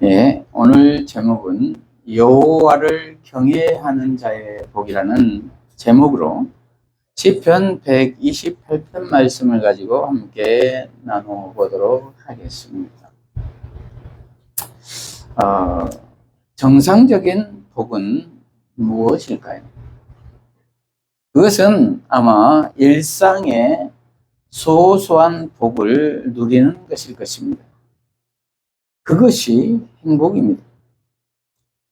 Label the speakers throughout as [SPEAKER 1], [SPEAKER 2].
[SPEAKER 1] 예, 오늘 제목은 여호와를 경외하는 자의 복이라는 제목으로 시편 128편 말씀을 가지고 함께 나눠보도록 하겠습니다. 정상적인 복은 무엇일까요? 그것은 아마 일상의 소소한 복을 누리는 것일 것입니다. 그것이 행복입니다.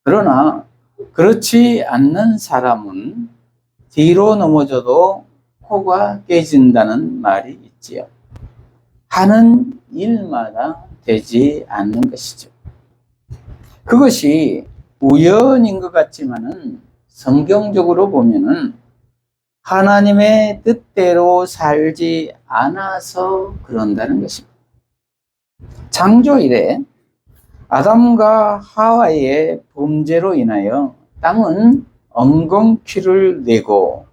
[SPEAKER 1] 그러나 그렇지 않는 사람은 뒤로 넘어져도 코가 깨진다는 말이 있지요. 하는 일마다 되지 않는 것이죠. 그것이 우연인 것 같지만은 성경적으로 보면은 하나님의 뜻대로 살지 않아서 그런다는 것입니다. 창조 이래 아담과 하와의 범죄로 인하여 땅은 엉겅퀴를 내고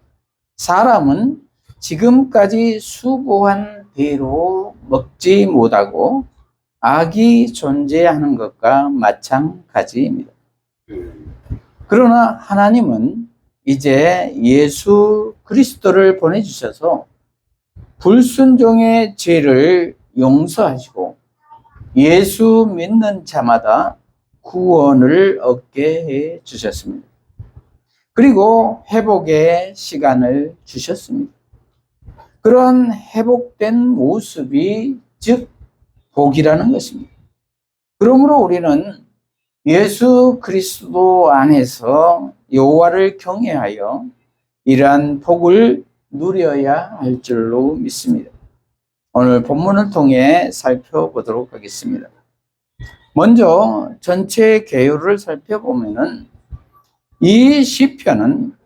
[SPEAKER 1] 사람은 지금까지 수고한 대로 먹지 못하고 악이 존재하는 것과 마찬가지입니다. 그러나 하나님은 이제 예수 그리스도를 보내주셔서 불순종의 죄를 용서하시고 예수 믿는 자마다 구원을 얻게 해 주셨습니다. 그리고 회복의 시간을 주셨습니다. 그런 회복된 모습이 즉 복이라는 것입니다. 그러므로 우리는 예수 그리스도 안에서 여호와를 경외하여 이러한 복을 누려야 할 줄로 믿습니다. 오늘 본문을 통해 살펴보도록 하겠습니다. 먼저 전체 개요를 살펴보면은 이 시편은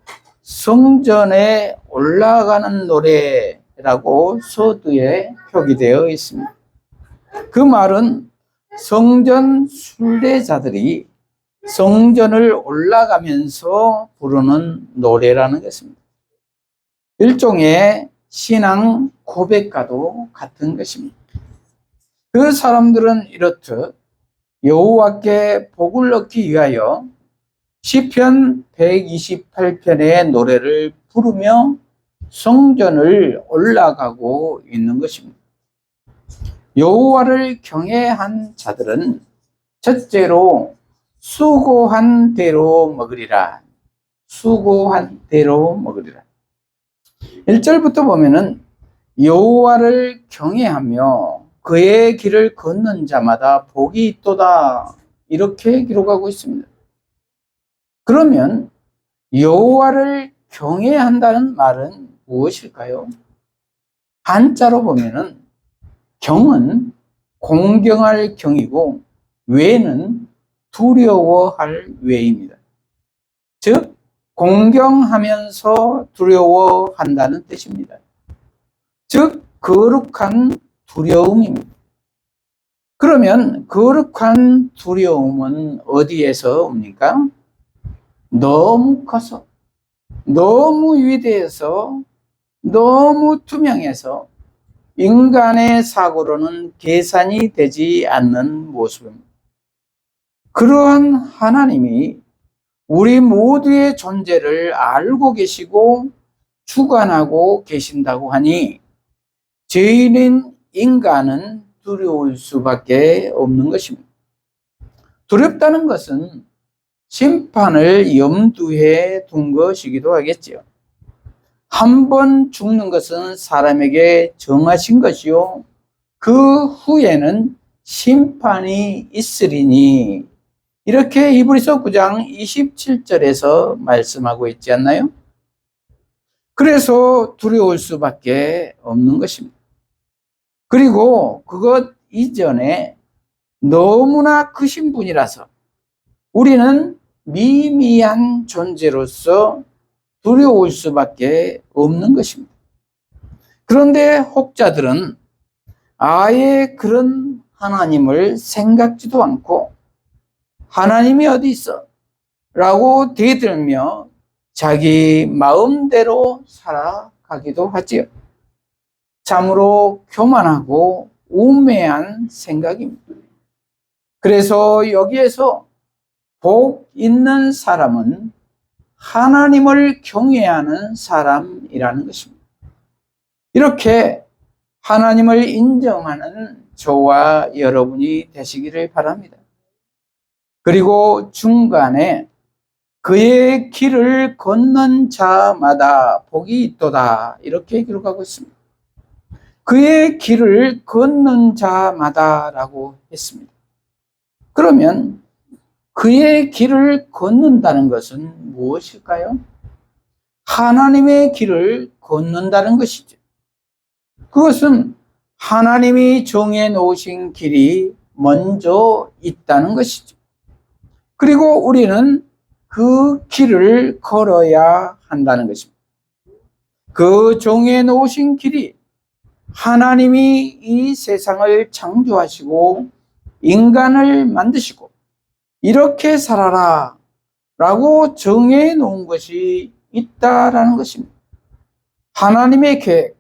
[SPEAKER 1] 성전에 올라가는 노래라고 서두에 표기되어 있습니다. 그 말은 성전 순례자들이 성전을 올라가면서 부르는 노래라는 것입니다. 일종의 신앙 고백과도 같은 것입니다. 그 사람들은 이렇듯 여호와께 복을 얻기 위하여 시편 128편의 노래를 부르며 성전을 올라가고 있는 것입니다. 여호와를 경외한 자들은 첫째로 수고한 대로 먹으리라. 수고한 대로 먹으리라. 1절부터 보면은 여호와를 경외하며 그의 길을 걷는 자마다 복이 있도다 이렇게 기록하고 있습니다. 그러면 여호와를 경외한다는 말은 무엇일까요? 한자로 보면은 경은 공경할 경이고 외는 두려워할 외입니다. 즉 공경하면서 두려워한다는 뜻입니다. 즉 거룩한 두려움입니다. 그러면 거룩한 두려움은 어디에서 옵니까? 너무 커서, 너무 위대해서, 너무 투명해서 인간의 사고로는 계산이 되지 않는 모습입니다. 그러한 하나님이 우리 모두의 존재를 알고 계시고 주관하고 계신다고 하니 죄인인 인간은 두려울 수밖에 없는 것입니다. 두렵다는 것은 심판을 염두에 둔 것이기도 하겠지요. 한 번 죽는 것은 사람에게 정하신 것이요 그 후에는 심판이 있으리니 이렇게 히브리서 9장 27절에서 말씀하고 있지 않나요? 그래서 두려울 수밖에 없는 것입니다. 그리고 그것 이전에 너무나 크신 분이라서 우리는 미미한 존재로서 두려울 수밖에 없는 것입니다. 그런데 혹자들은 아예 그런 하나님을 생각지도 않고 하나님이 어디 있어? 라고 대들며 자기 마음대로 살아가기도 하지요. 참으로 교만하고 우매한 생각입니다. 그래서 여기에서 복 있는 사람은 하나님을 경외하는 사람이라는 것입니다. 이렇게 하나님을 인정하는 저와 여러분이 되시기를 바랍니다. 그리고 중간에 그의 길을 걷는 자마다 복이 있도다, 이렇게 기록하고 있습니다. 그의 길을 걷는 자마다라고 했습니다. 그러면 그의 길을 걷는다는 것은 무엇일까요? 하나님의 길을 걷는다는 것이죠. 그것은 하나님이 정해 놓으신 길이 먼저 있다는 것이죠. 그리고 우리는 그 길을 걸어야 한다는 것입니다. 그 정해 놓으신 길이 하나님이 이 세상을 창조하시고 인간을 만드시고 이렇게 살아라 라고 정해 놓은 것이 있다라는 것입니다. 하나님의 계획,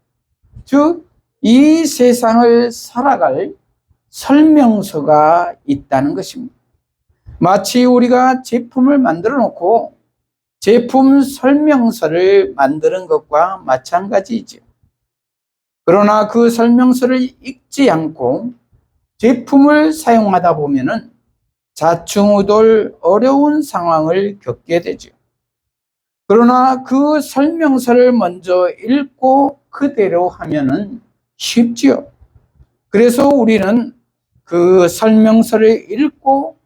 [SPEAKER 1] 즉 이 세상을 살아갈 설명서가 있다는 것입니다. 마치 우리가 제품을 만들어 놓고 제품 설명서를 만드는 것과 마찬가지이죠. 그러나 그 설명서를 읽지 않고 제품을 사용하다 보면은 좌충우돌 어려운 상황을 겪게 되죠. 그러나 그 설명서를 먼저 읽고 그대로 하면은 쉽지요. 그래서 우리는 그 설명서를 읽고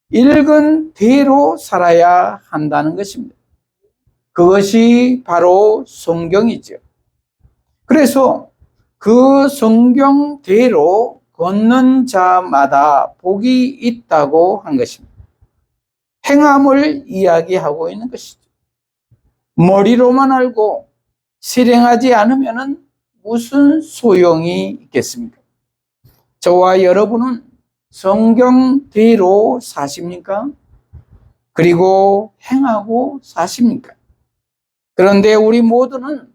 [SPEAKER 1] 읽은 대로 살아야 한다는 것입니다. 그것이 바로 성경이죠. 그래서 그 성경대로 걷는 자마다 복이 있다고 한 것입니다. 행함을 이야기하고 있는 것이죠. 머리로만 알고 실행하지 않으면 무슨 소용이 있겠습니까? 저와 여러분은 성경대로 사십니까? 그리고 행하고 사십니까? 그런데 우리 모두는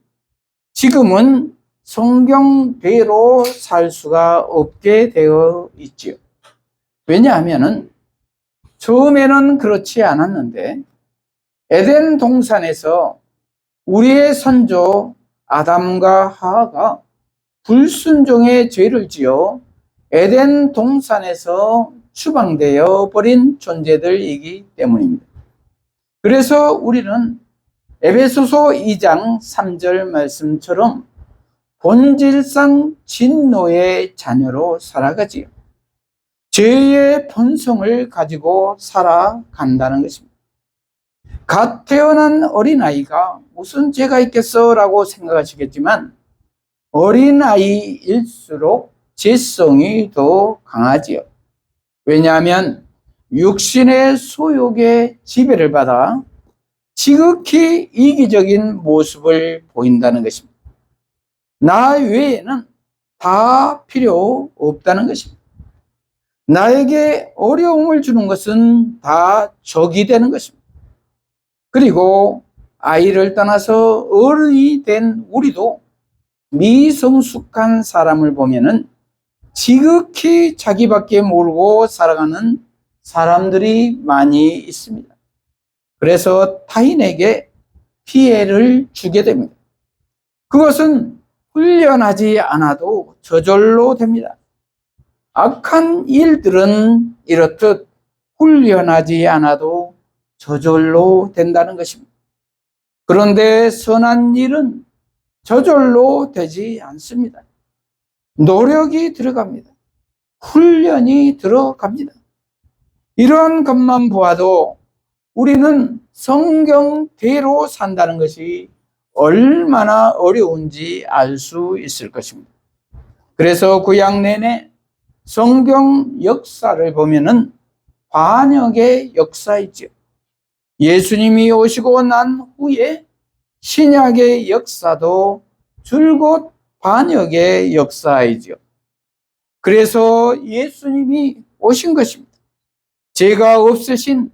[SPEAKER 1] 지금은 성경대로 살 수가 없게 되어 있지요. 왜냐하면 처음에는 그렇지 않았는데 에덴 동산에서 우리의 선조 아담과 하와가 불순종의 죄를 지어 에덴 동산에서 추방되어 버린 존재들이기 때문입니다. 그래서 우리는 에베소서 2장 3절 말씀처럼 본질상 진노의 자녀로 살아가지요. 죄의 본성을 가지고 살아간다는 것입니다. 갓 태어난 어린아이가 무슨 죄가 있겠어? 라고 생각하시겠지만 어린아이일수록 죄성이 더 강하지요. 왜냐하면 육신의 소욕의 지배를 받아 지극히 이기적인 모습을 보인다는 것입니다. 나 외에는 다 필요 없다는 것입니다. 나에게 어려움을 주는 것은 다 적이 되는 것입니다. 그리고 아이를 떠나서 어른이 된 우리도 미성숙한 사람을 보면은 지극히 자기밖에 모르고 살아가는 사람들이 많이 있습니다. 그래서 타인에게 피해를 주게 됩니다. 그것은 훈련하지 않아도 저절로 됩니다. 악한 일들은 이렇듯 훈련하지 않아도 저절로 된다는 것입니다. 그런데 선한 일은 저절로 되지 않습니다. 노력이 들어갑니다. 훈련이 들어갑니다. 이러한 것만 보아도 우리는 성경대로 산다는 것이 얼마나 어려운지 알 수 있을 것입니다. 그래서 구약 내내 성경 역사를 보면은 반역의 역사이죠. 예수님이 오시고 난 후에 신약의 역사도 줄곧 반역의 역사이죠. 그래서 예수님이 오신 것입니다. 죄가 없으신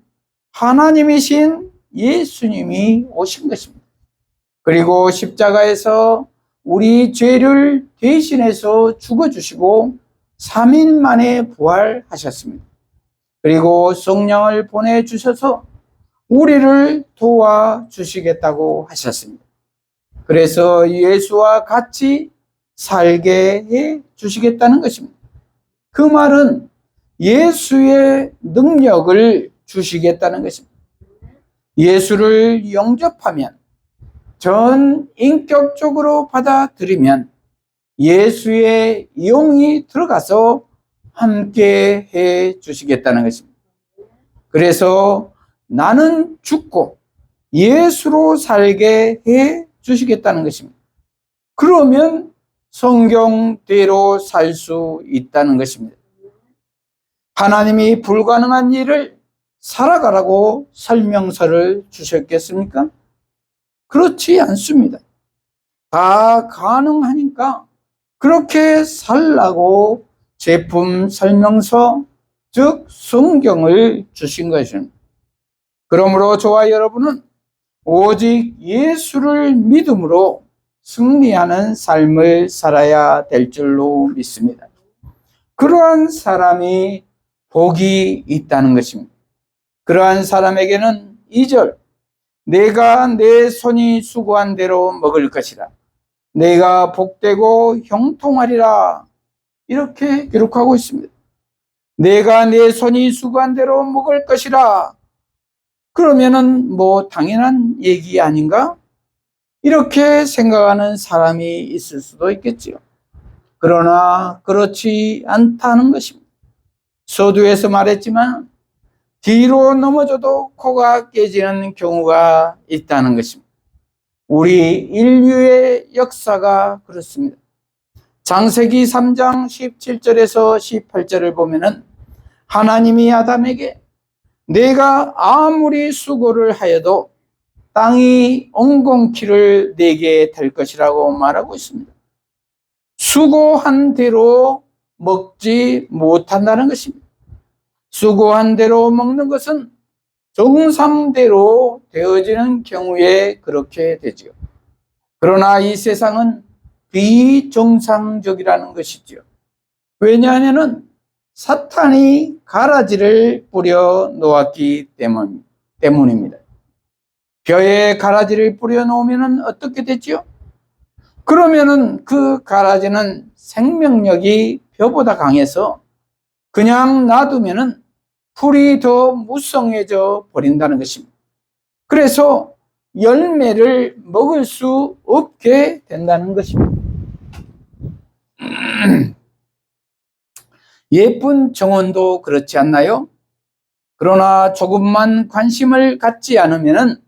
[SPEAKER 1] 하나님이신 예수님이 오신 것입니다. 그리고 십자가에서 우리 죄를 대신해서 죽어주시고 3일 만에 부활하셨습니다. 그리고 성령을 보내주셔서 우리를 도와주시겠다고 하셨습니다. 그래서 예수와 같이 살게 해 주시겠다는 것입니다. 그 말은 예수의 능력을 주시겠다는 것입니다. 예수를 영접하면, 전 인격적으로 받아들이면 예수의 영이 들어가서 함께 해 주시겠다는 것입니다. 그래서 나는 죽고 예수로 살게 해 주시겠다는 것입니다. 그러면 성경대로 살 수 있다는 것입니다. 하나님이 불가능한 일을 살아가라고 설명서를 주셨겠습니까? 그렇지 않습니다. 다 가능하니까 그렇게 살라고 제품 설명서, 즉 성경을 주신 것입니다. 그러므로 저와 여러분은 오직 예수를 믿음으로 승리하는 삶을 살아야 될 줄로 믿습니다. 그러한 사람이 복이 있다는 것입니다. 그러한 사람에게는 2절, 내가 내 손이 수고한 대로 먹을 것이라. 내가 복되고 형통하리라. 이렇게 기록하고 있습니다. 내가 내 손이 수고한 대로 먹을 것이라. 그러면은 뭐 당연한 얘기 아닌가? 이렇게 생각하는 사람이 있을 수도 있겠지요. 그러나 그렇지 않다는 것입니다. 서두에서 말했지만 뒤로 넘어져도 코가 깨지는 경우가 있다는 것입니다. 우리 인류의 역사가 그렇습니다. 창세기 3장 17절에서 18절을 보면은 하나님이 아담에게 내가 아무리 수고를 하여도 땅이 엉겅퀴를 내게 될 것이라고 말하고 있습니다. 수고한 대로 먹지 못한다는 것입니다. 수고한 대로 먹는 것은 정상대로 되어지는 경우에 그렇게 되지요. 그러나 이 세상은 비정상적이라는 것이죠. 왜냐하면 사탄이 가라지를 뿌려 놓았기 때문입니다. 벼에 가라지를 뿌려 놓으면 어떻게 되죠? 그러면은 그 가라지는 생명력이 벼보다 강해서 그냥 놔두면은 풀이 더 무성해져 버린다는 것입니다. 그래서 열매를 먹을 수 없게 된다는 것입니다. 예쁜 정원도 그렇지 않나요? 그러나 조금만 관심을 갖지 않으면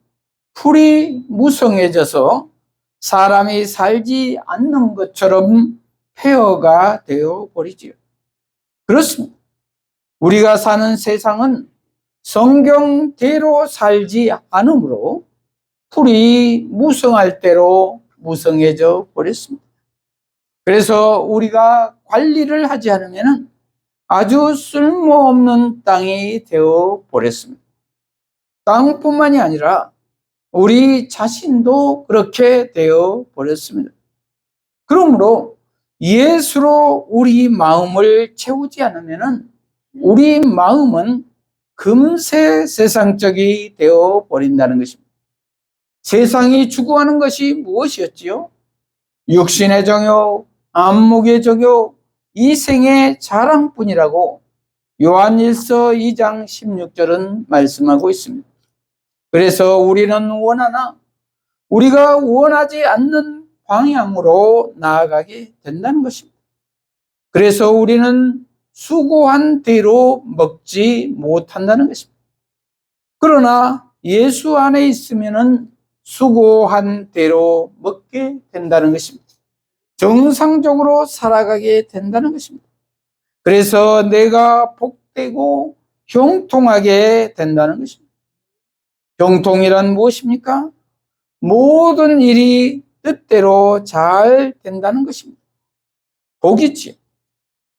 [SPEAKER 1] 풀이 무성해져서 사람이 살지 않는 것처럼 폐허가 되어 버리지요. 그렇습니다. 우리가 사는 세상은 성경대로 살지 않으므로 풀이 무성할 대로 무성해져 버렸습니다. 그래서 우리가 관리를 하지 않으면 아주 쓸모없는 땅이 되어 버렸습니다. 땅뿐만이 아니라 우리 자신도 그렇게 되어 버렸습니다. 그러므로 예수로 우리 마음을 채우지 않으면 우리 마음은 금세 세상적이 되어 버린다는 것입니다. 세상이 추구하는 것이 무엇이었지요? 육신의 정욕, 안목의 정욕, 이생의 자랑뿐이라고 요한일서 2장 16절은 말씀하고 있습니다. 그래서 우리는 원하나 우리가 원하지 않는 방향으로 나아가게 된다는 것입니다. 그래서 우리는 수고한 대로 먹지 못한다는 것입니다. 그러나 예수 안에 있으면은 수고한 대로 먹게 된다는 것입니다. 정상적으로 살아가게 된다는 것입니다. 그래서 내가 복되고 형통하게 된다는 것입니다. 형통이란 무엇입니까? 모든 일이 뜻대로 잘 된다는 것입니다. 복이지.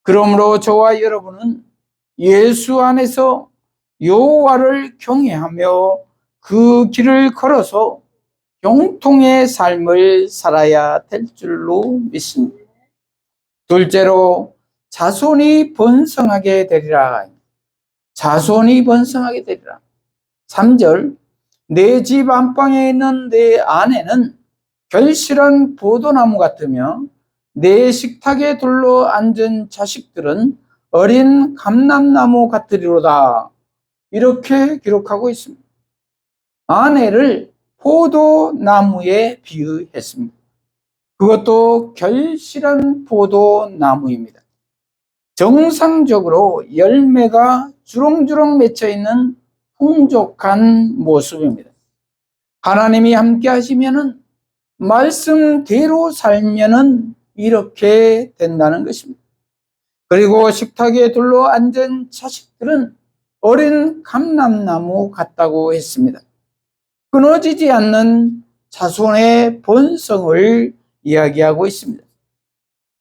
[SPEAKER 1] 그러므로 저와 여러분은 예수 안에서 여호와를 경외하며 그 길을 걸어서 형통의 삶을 살아야 될 줄로 믿습니다. 둘째로 자손이 번성하게 되리라. 자손이 번성하게 되리라. 3절, 내 집 안방에 있는 내 아내는 결실한 포도나무 같으며 내 식탁에 둘러 앉은 자식들은 어린 감람나무 같으리로다. 이렇게 기록하고 있습니다. 아내를 포도나무에 비유했습니다. 그것도 결실한 포도나무입니다. 정상적으로 열매가 주렁주렁 맺혀 있는 풍족한 모습입니다. 하나님이 함께 하시면은, 말씀대로 살면은 이렇게 된다는 것입니다. 그리고 식탁에 둘러 앉은 자식들은 어린 감람나무 같다고 했습니다. 끊어지지 않는 자손의 번성을 이야기하고 있습니다.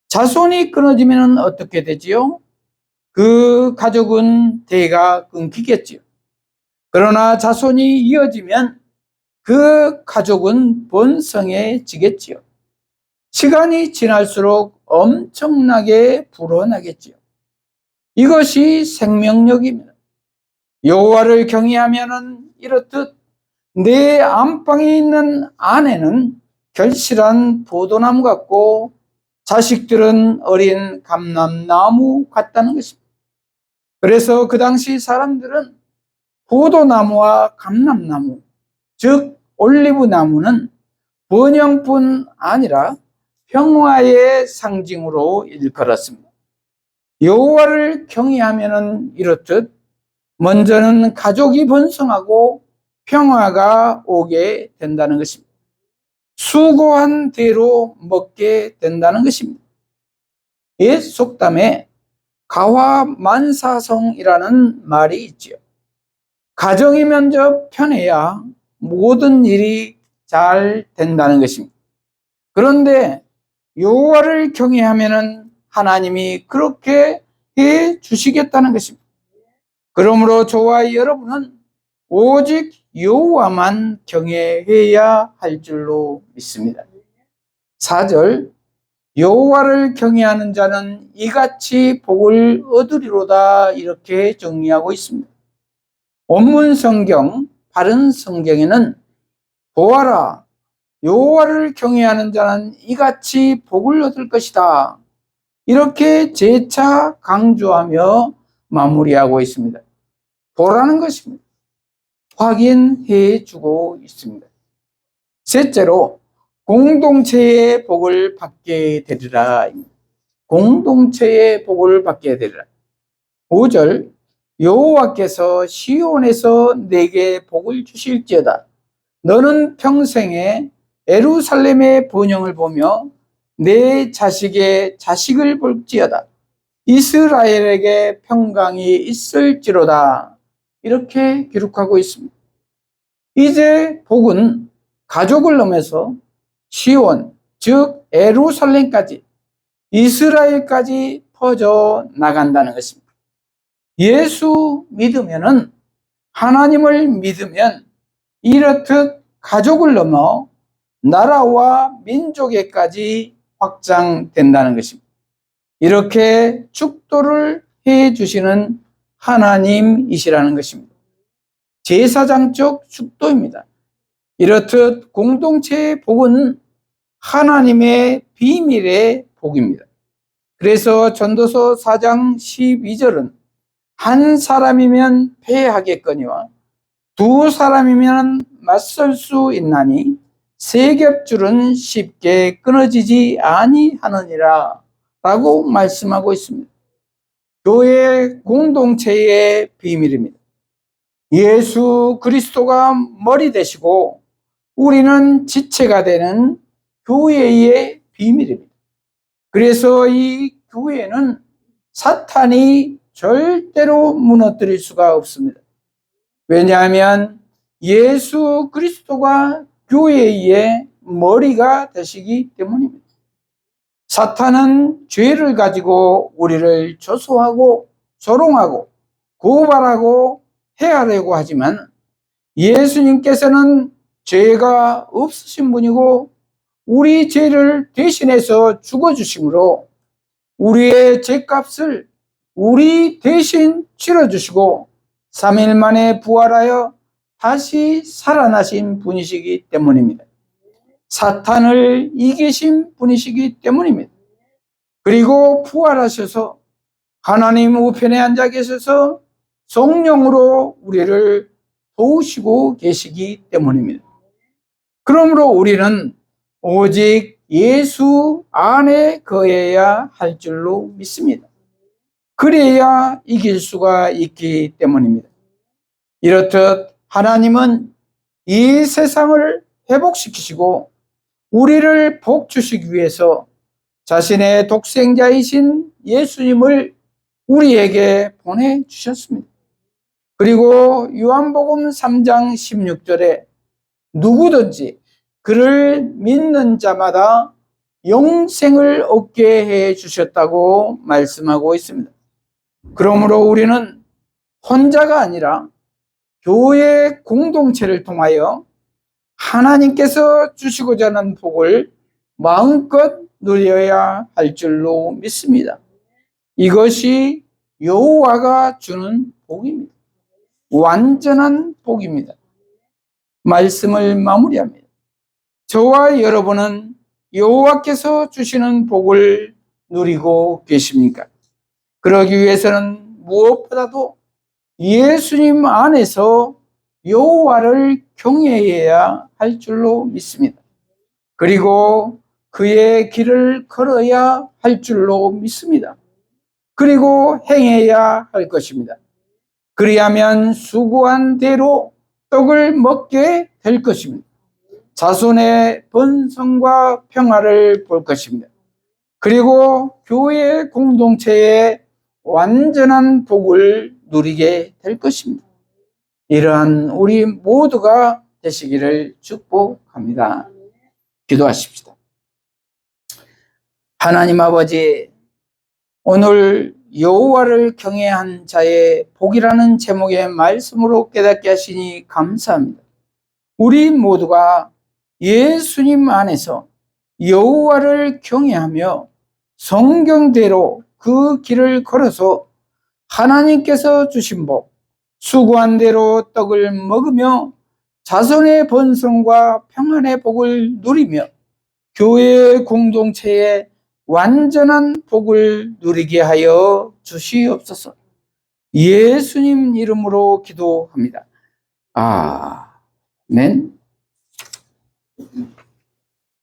[SPEAKER 1] 자손이 끊어지면 어떻게 되지요? 그 가족은 대가 끊기겠지요. 그러나 자손이 이어지면 그 가족은 번성해지겠지요. 시간이 지날수록 엄청나게 불어나겠지요. 이것이 생명력입니다. 여호와를 경외하면은 이렇듯 내 안방에 있는 아내는 결실한 포도나무 같고 자식들은 어린 감람나무 같다는 것입니다. 그래서 그 당시 사람들은 포도나무와 감람나무, 즉 올리브나무는 번영뿐 아니라 평화의 상징으로 일컬었습니다. 여호와를 경외하면은 이렇듯 먼저는 가족이 번성하고 평화가 오게 된다는 것입니다. 수고한 대로 먹게 된다는 것입니다. 옛 속담에 가화만사성이라는 말이 있지요. 가정이 먼저 편해야 모든 일이 잘 된다는 것입니다. 그런데 여호와를 경외하면은 하나님이 그렇게 해 주시겠다는 것입니다. 그러므로 저와 여러분은 오직 여호와만 경외해야 할 줄로 믿습니다. 4절, 여호와를 경외하는 자는 이같이 복을 얻으리로다. 이렇게 정리하고 있습니다. 원문 성경, 바른 성경에는 보아라, 여호와를 경외하는 자는 이같이 복을 얻을 것이다. 이렇게 재차 강조하며 마무리하고 있습니다. 보라는 것입니다. 확인해 주고 있습니다. 셋째로, 공동체의 복을 받게 되리라. 공동체의 복을 받게 되리라. 5절, 여호와께서 시온에서 내게 복을 주실지어다. 너는 평생에 예루살렘의 번영을 보며 내 자식의 자식을 볼지어다. 이스라엘에게 평강이 있을지로다. 이렇게 기록하고 있습니다. 이제 복은 가족을 넘어서 시온, 즉 예루살렘까지, 이스라엘까지 퍼져 나간다는 것입니다. 예수 믿으면은, 하나님을 믿으면 이렇듯 가족을 넘어 나라와 민족에까지 확장된다는 것입니다. 이렇게 축도를 해 주시는 하나님이시라는 것입니다. 제사장적 축도입니다. 이렇듯 공동체의 복은 하나님의 비밀의 복입니다. 그래서 전도서 4장 12절은 한 사람이면 패하겠거니와 두 사람이면 맞설 수 있나니 세 겹줄은 쉽게 끊어지지 아니하느니라 라고 말씀하고 있습니다. 교회 공동체의 비밀입니다. 예수 그리스도가 머리 되시고 우리는 지체가 되는 교회의 비밀입니다. 그래서 이 교회는 사탄이 절대로 무너뜨릴 수가 없습니다. 왜냐하면 예수 그리스도가 교회의 머리가 되시기 때문입니다. 사탄은 죄를 가지고 우리를 조소하고 조롱하고 고발하고 해하려고 하지만 예수님께서는 죄가 없으신 분이고 우리 죄를 대신해서 죽어주심으로 우리의 죄값을 우리 대신 치러주시고 3일 만에 부활하여 다시 살아나신 분이시기 때문입니다. 사탄을 이기신 분이시기 때문입니다. 그리고 부활하셔서 하나님 우편에 앉아 계셔서 성령으로 우리를 도우시고 계시기 때문입니다. 그러므로 우리는 오직 예수 안에 거해야 할 줄로 믿습니다. 그래야 이길 수가 있기 때문입니다. 이렇듯 하나님은 이 세상을 회복시키시고 우리를 복주시기 위해서 자신의 독생자이신 예수님을 우리에게 보내주셨습니다. 그리고 요한복음 3장 16절에 누구든지 그를 믿는 자마다 영생을 얻게 해 주셨다고 말씀하고 있습니다. 그러므로 우리는 혼자가 아니라 교회 공동체를 통하여 하나님께서 주시고자 하는 복을 마음껏 누려야 할 줄로 믿습니다. 이것이 여호와가 주는 복입니다. 완전한 복입니다. 말씀을 마무리합니다. 저와 여러분은 여호와께서 주시는 복을 누리고 계십니까? 그러기 위해서는 무엇보다도 예수님 안에서 여호와를 경외해야 할 줄로 믿습니다. 그리고 그의 길을 걸어야 할 줄로 믿습니다. 그리고 행해야 할 것입니다. 그리하면 수고한 대로 떡을 먹게 될 것입니다. 자손의 번성과 평화를 볼 것입니다. 그리고 교회 공동체의 완전한 복을 누리게 될 것입니다. 이러한 우리 모두가 되시기를 축복합니다. 기도하십시다. 하나님 아버지, 오늘 여호와를 경외한 자의 복이라는 제목의 말씀으로 깨닫게 하시니 감사합니다. 우리 모두가 예수님 안에서 여호와를 경외하며 성경대로 그 길을 걸어서 하나님께서 주신 복, 수고한 대로 떡을 먹으며 자손의 번성과 평안의 복을 누리며 교회 공동체의 완전한 복을 누리게 하여 주시옵소서. 예수님 이름으로 기도합니다. 아멘.